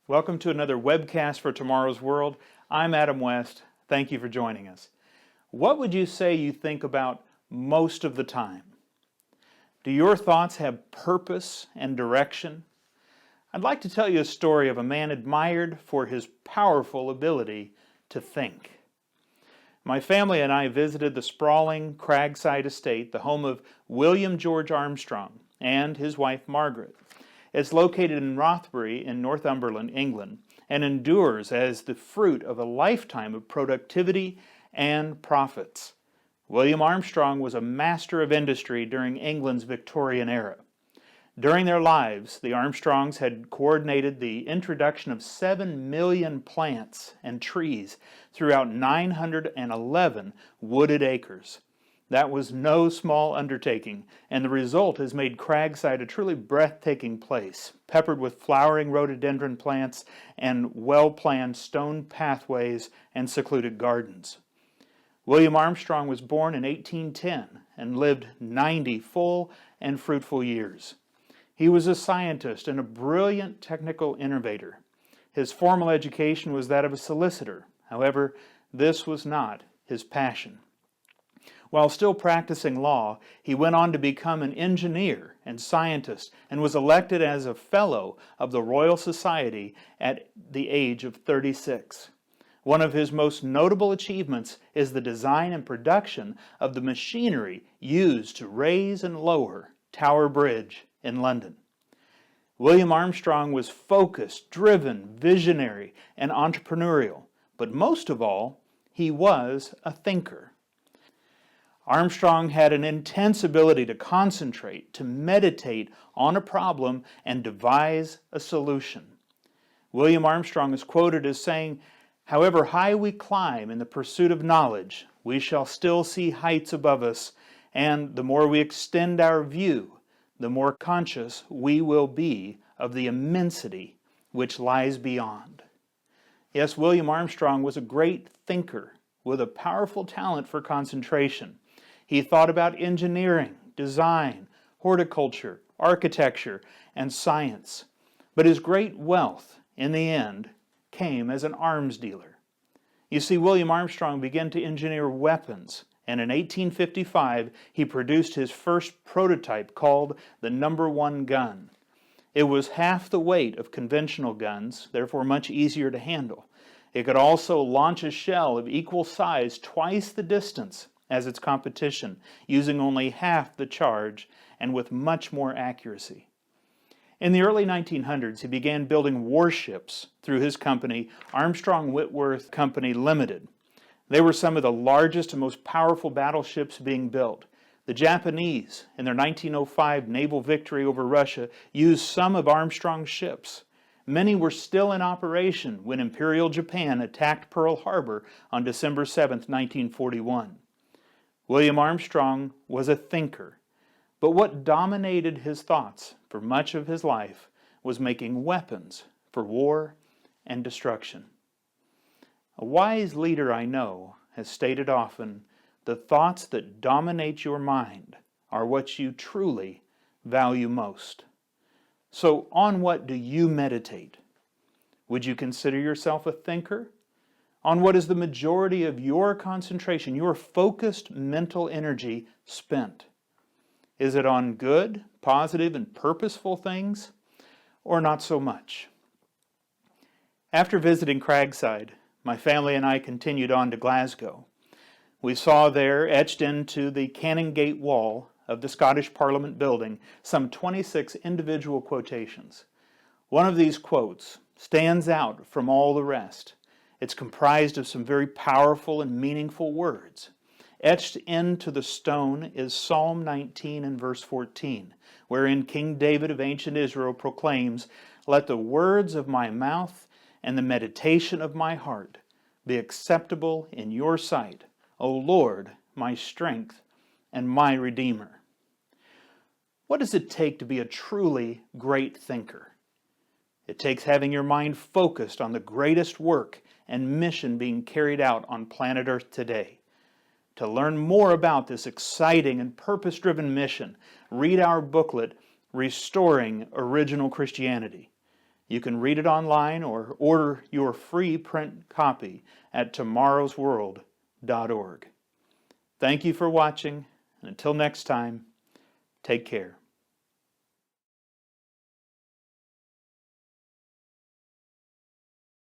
Welcome to another webcast for Tomorrow's World. I'm Adam West. Thank you for joining us. What would you say you think about most of the time? Do your thoughts have purpose and direction? I'd like to tell you a story of a man admired for his powerful ability to think. My family and I visited the sprawling Cragside estate, the home of William George Armstrong and his wife Margaret. It's located in Rothbury in Northumberland, England, and endures as the fruit of a lifetime of productivity and profits. William Armstrong was a master of industry during England's Victorian era. During their lives, the Armstrongs had coordinated the introduction of 7 million plants and trees throughout 911 wooded acres. That was no small undertaking, and the result has made Cragside a truly breathtaking place, peppered with flowering rhododendron plants and well-planned stone pathways and secluded gardens. William Armstrong was born in 1810 and lived 90 full and fruitful years. He was a scientist and a brilliant technical innovator. His formal education was that of a solicitor. However, this was not his passion. While still practicing law, he went on to become an engineer and scientist and was elected as a Fellow of the Royal Society at the age of 36. One of his most notable achievements is the design and production of the machinery used to raise and lower Tower Bridge in London. William Armstrong was focused, driven, visionary, and entrepreneurial, but most of all, he was a thinker. Armstrong had an intense ability to concentrate, to meditate on a problem, and devise a solution. William Armstrong is quoted as saying, "However high we climb in the pursuit of knowledge, we shall still see heights above us, and the more we extend our view, the more conscious we will be of the immensity which lies beyond." Yes, William Armstrong was a great thinker with a powerful talent for concentration. He thought about engineering, design, horticulture, architecture, and science. But his great wealth, in the end, came as an arms dealer. You see, William Armstrong began to engineer weapons, and in 1855 he produced his first prototype called the No. 1 gun. It was half the weight of conventional guns, therefore much easier to handle. It could also launch a shell of equal size twice the distance as its competition, using only half the charge and with much more accuracy. In the early 1900s, he began building warships through his company, Armstrong Whitworth Company Limited. They were some of the largest and most powerful battleships being built. The Japanese, in their 1905 naval victory over Russia, used some of Armstrong's ships. Many were still in operation when Imperial Japan attacked Pearl Harbor on December 7, 1941. William Armstrong was a thinker, but what dominated his thoughts for much of his life was making weapons for war and destruction. A wise leader I know has stated often, "The thoughts that dominate your mind are what you truly value most." So on what do you meditate? Would you consider yourself a thinker? On what is the majority of your concentration, your focused mental energy spent? Is it on good, positive, and purposeful things, or not so much? After visiting Cragside, my family and I continued on to Glasgow. We saw there, etched into the Canongate wall of the Scottish Parliament building, some 26 individual quotations. One of these quotes stands out from all the rest. It's comprised of some very powerful and meaningful words. Etched into the stone is Psalm 19 and verse 14, wherein King David of ancient Israel proclaims, "Let the words of my mouth and the meditation of my heart be acceptable in your sight, O Lord, my strength and my Redeemer." What does it take to be a truly great thinker? It takes having your mind focused on the greatest work and mission being carried out on planet Earth today. To learn more about this exciting and purpose-driven mission, read our booklet, Restoring Original Christianity. You can read it online or order your free print copy at tomorrowsworld.org. Thank you for watching, and until next time, take care.